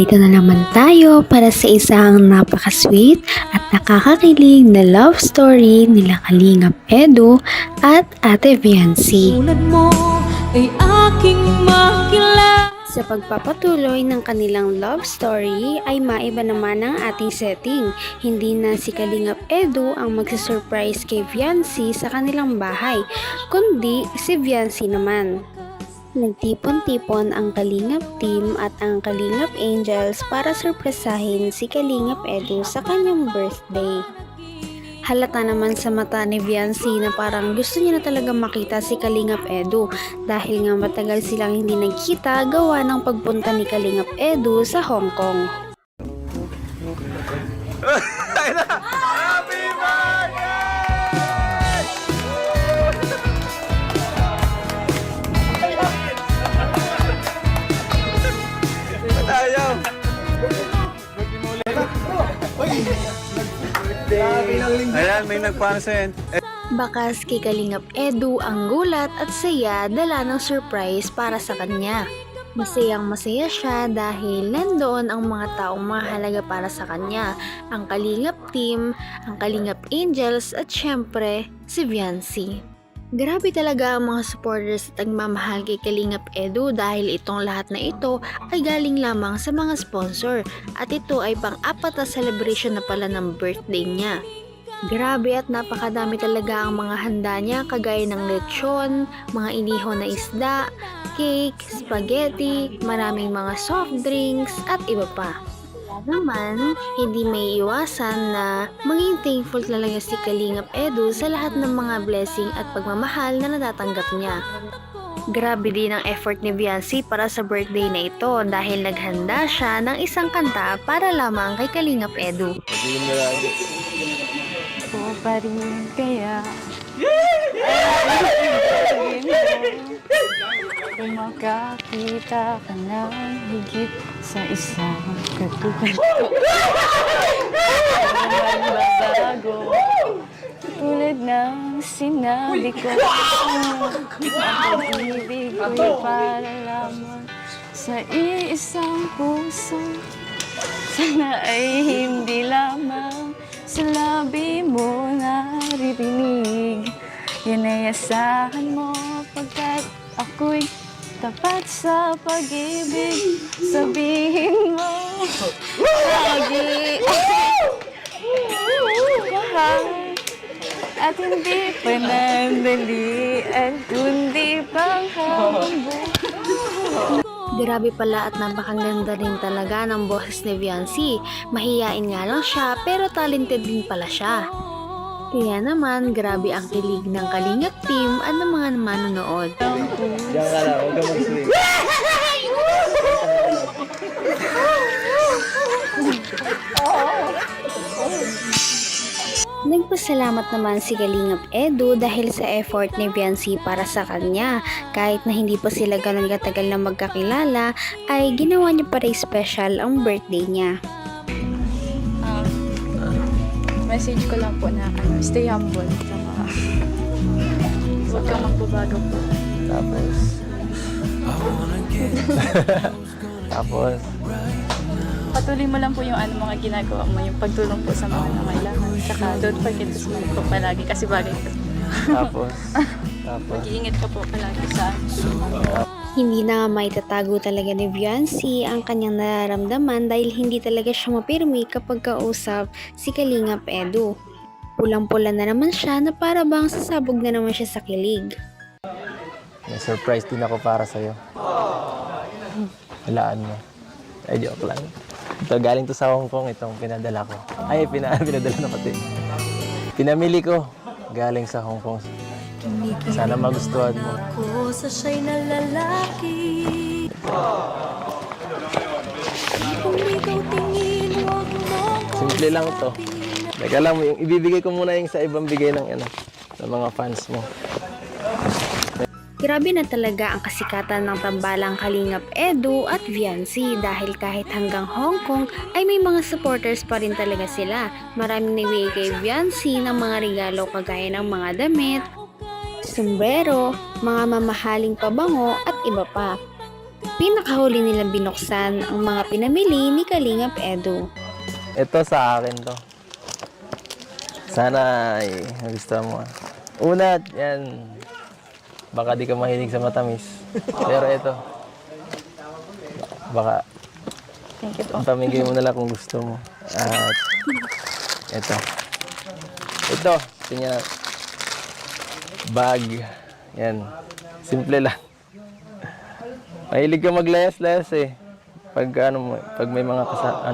Narito na naman tayo para sa isang napaka-sweet at nakakakilig na love story nila Kalingap Edu at Ate Viancy. Tulad mo ay aking makilala. Sa pagpapatuloy ng kanilang love story ay maiba naman ang ating setting. Hindi na si Kalingap Edu ang magsasurprise kay Viancy sa kanilang bahay, kundi si Viancy naman. Nagtipon-tipon ang Kalingap team at ang Kalingap Angels para surpresahin si Kalingap Edu sa kanyang birthday. Halata naman sa mata ni Viancy na parang gusto niya na talaga makita si Kalingap Edu dahil nga matagal silang hindi nagkita gawa ng pagpunta ni Kalingap Edu sa Hong Kong. Happy birthday! Tayo! Ayan, may nagpansin. Bakas kay Kalingap Edu ang gulat at saya dala ng surprise para sa kanya. Masayang masaya siya dahil nandoon ang mga taong mahalaga para sa kanya, ang Kalingap team, ang Kalingap Angels at syempre si Viancy. Grabe talaga ang mga supporters at nagmamahal kay Kalingap Edu dahil itong lahat na ito ay galing lamang sa mga sponsor at ito ay pang-apat na celebration na pala ng birthday niya. Grabe at napakadami talaga ang mga handa niya kagaya ng lechon, mga iniho na isda, cake, spaghetti, maraming mga soft drinks at iba pa. Naman, hindi may iwasan na maging thankful talaga si Kalingap Edu sa lahat ng mga blessing at pagmamahal na natatanggap niya. Grabe din ang effort ni Viancy para sa birthday na ito dahil naghanda siya ng isang kanta para lamang kay Kalingap Edu. O pa rin kaya kung makakita ka ng higit sa isang katulad ko, magbabago tulad ng sinabi ko. Ang pag-ibig ko'y para lamang sa iisang puso, sana ay hindi lamang sa labi mo naririnig. Yan ay asahan mo pagkat ako'y tapat sa pag-ibig. Sabihin mo lagi mahal at hindi panandalian kundi panghabang. Grabe pala at napakaganda rin talaga ng boses ni Viancy. Mahiyain nga lang siya pero talented din pala siya. Kaya naman grabe ang kilig ng Kalingap team at ng mga manonood. Diyan ka lang, huwag ka mag-swing. Nagpasalamat naman si Kalingap Edu dahil sa effort ni Viancy para sa kanya. Kahit na hindi pa sila ganun katagal na magkakilala, ay ginawa niya pa rin special ang birthday niya. Message ko lang po na stay humble. Tsaka huwag kang magbabago po. Tapos, Patuloy mo lang po yung mga ginagawa mo, yung pagtulong po sa mga nangailangan. Tsaka don't forget to smile po palagi kasi bagay po. tapos. Mag-iingat ka po palagi sa Hindi na nga maitatago talaga ni Viancy ang kanyang nararamdaman dahil hindi talaga siya mapirmi kapag kausap si Kalingap Edu. Pulang-pula na naman siya na para bang sasabog na naman siya sa kilig. May surprise din ako para sa'yo. Walaan mo. Ay, joke lang. Ito, galing to sa Hong Kong, itong pinadala ko. Ay, pinadala na pati. Pinamili ko. Galing sa Hong Kong. Sana magustuhan mo. Ako sa siya'y nalalaki. Kung ikaw tingin, huwag mo Simple lang to. Teka lang, yung ibibigay ko muna yung sa ibang bigay ng mga fans mo. Grabe na talaga ang kasikatan ng tambalang Kalingap Edu at Viancy dahil kahit hanggang Hong Kong ay may mga supporters pa rin talaga sila. Maraming nagbigay kay Viancy ng mga regalo kagaya ng mga damit, sombrero, mga mamahaling pabango at iba pa. pinakahuli nilang binuksan ang mga pinamili ni Kalingap Edu. Ito sa akin to. Sana ay nagustuhan mo. Una, yan. Baka di ka mahilig sa matamis. Pero ito. Baka Thank you po. pamigay mo na lang kung gusto mo. At ito. Ito. Tingnan. Bag. Yan. Simple lang. Mahilig ka maglayas-layas eh. Pag may mga ka.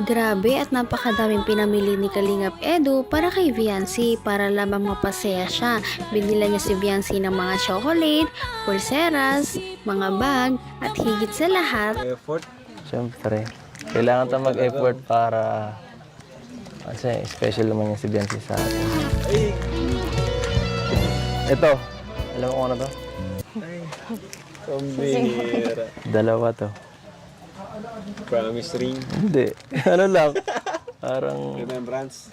Grabe at napakadaming pinamili ni Kalingap Edu para kay Viancy para lamang mapasaya siya. Binila niya si Viancy ng mga chocolate, pulseras, mga bag, at higit sa lahat, Siyempre. Kailangan tayo mag-effort para kasi special naman yung si Biancy sa atin. Ito. Alam mo kung ano to? Pambira. Dalawa to. Promise ring. Hindi. Ano lang. Parang Remembrance.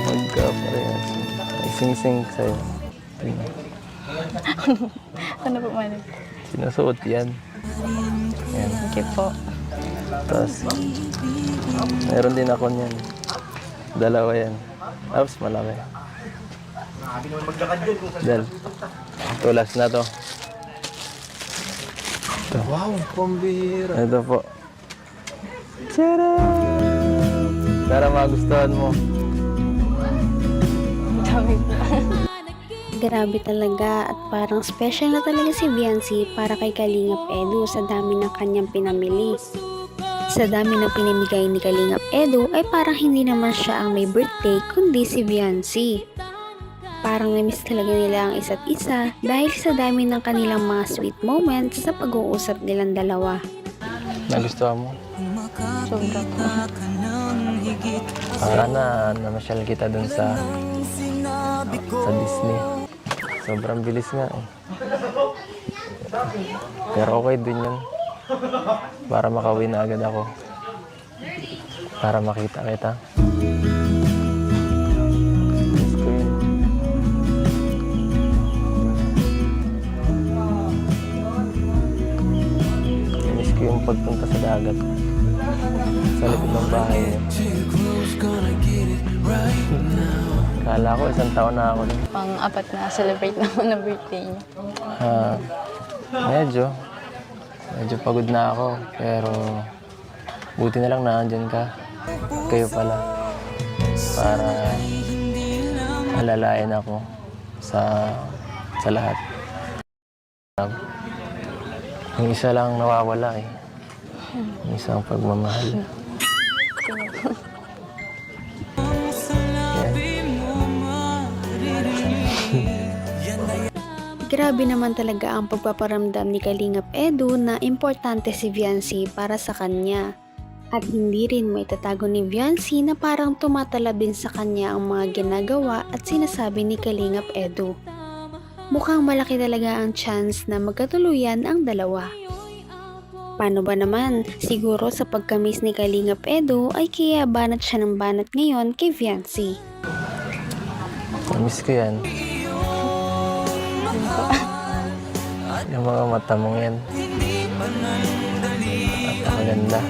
magkaparehas. May sing-sing sa'yo. Tingnan. Ano po man? Sinusuot yan. Yan. Thank you po. Tapos, meron din ako niyan. Dalawa yan. Tapos malaki. Dal. Ito, last na to. Ito. Wow, pambira. Ito po. Tara! Para magustuhan mo. Dami po. grabe talaga at parang special na talaga si Viancy para kay Kalingap Edu sa dami ng kanyang pinamili. Sa dami ng pinamigay ni Kalingap Edu ay parang hindi naman siya ang may birthday kundi si Viancy. Parang na-miss talaga nila ang isa't isa dahil sa dami ng kanilang mga sweet moments sa pag-uusap nilang dalawa. Nagustuhan mo? Sobra po. Para namasyal kita dun sa Disney. Sobrang bilis nga eh. Pero okay din yun. Para makauwi na agad ako. Para makita kita. Miss ko yun. Miss ko yung pagpunta sa dagat. Sa likod ng bahay niya. Kala ko isang taon na ako dun. Pang-apat na celebrate naman na birthday niya. Medyo pagod na ako. Pero buti na lang naandyan ka. Kayo pala. Para alalayan ako sa lahat. Yung isa lang nawawala eh. Yung isang pagmamahal. Grabe naman talaga ang pagpaparamdam ni Kalingap Edu na importante si Viancy para sa kanya. At hindi rin may tatago ni Viancy na parang tumatalab din sa kanya ang mga ginagawa at sinasabi ni Kalingap Edu. Mukhang malaki talaga ang chance na magkatuluyan ang dalawa. Paano ba naman? Siguro sa pagkamiss ni Kalingap Edu ay kaya banat siya ng banat ngayon kay Viancy. Miss ko yan. Yung mga mata mong yan. Napakaganda.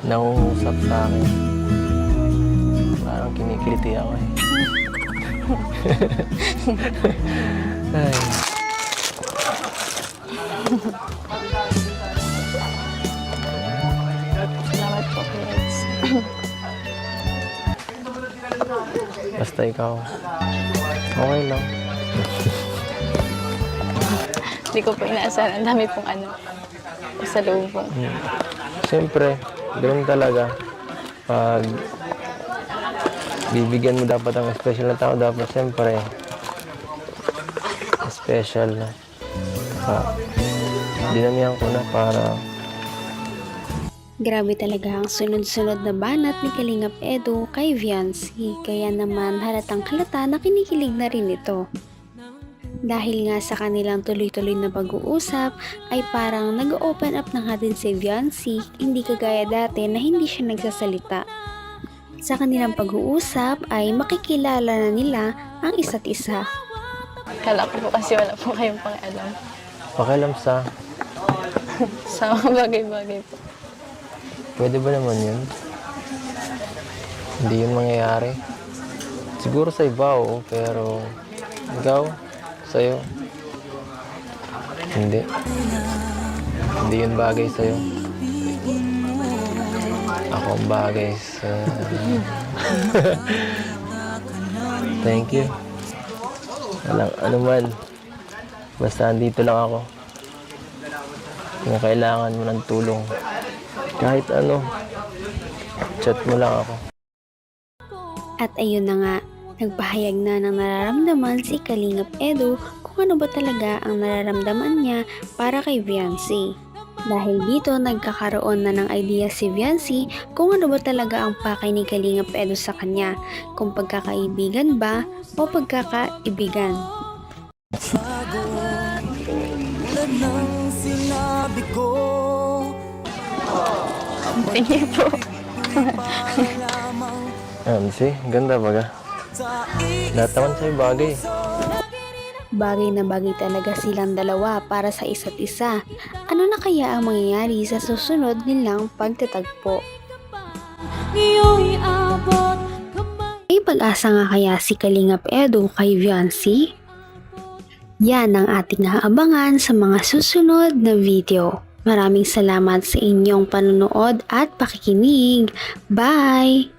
Nangungusap sa akin. Parang kinikiliti ako eh. Ay. Salamat po, Felix. Basta ikaw. Okay lang. Hindi ko po inaasahan. Ang dami pong sa loob po. Siyempre, ganoon talaga. Pag bibigyan mo dapat ang special na tao, dapat siyempre special na. Dinamihan ko na para Grabe talaga ang sunod-sunod na banat ni Kalingap Edu kay Viancy, kaya naman halatang halata na kinikilig na rin ito. Dahil nga sa kanilang tuloy-tuloy na pag-uusap ay parang nag-open up na nga din si Viancy, hindi kagaya dati na hindi siya nagsasalita. Sa kanilang pag-uusap ay makikilala na nila ang isa't isa. Kala ko po kasi wala po kayong pakialam Pakialam sa... sa mga bagay-bagay po. Pwede ba naman yun? Hindi yun mangyayari. Siguro sa iba, oo, pero... Ikaw? Sa'yo? Hindi. Hindi yun bagay sa'yo. Ako ang bagay sa... Thank you. Walang anuman. Basta andito lang ako. Kung kailangan mo ng tulong, kahit ano, chat mo lang ako. At ayun na nga, nagpahayag na ng nararamdaman si Kalingap Edu kung ano ba talaga ang nararamdaman niya para kay Viancy. Dahil dito nagkakaroon na ng idea si Viancy kung ano ba talaga ang pakay ni Kalingap Edu sa kanya, kung pagkakaibigan ba o pagkakaibigan. Thank you po. See? Ganda baga. Lahat naman sa'yo bagay. Bagay na bagay talaga silang dalawa para sa isa't isa. Ano na kaya ang mangyayari sa susunod nilang pagtatagpo? Ngayon'y abot kamay. May pag-asa nga kaya si Kalingap Edu kay Viancy? Yan ang ating naabangan sa mga susunod na video. Maraming salamat sa inyong panunood at pakikinig. Bye!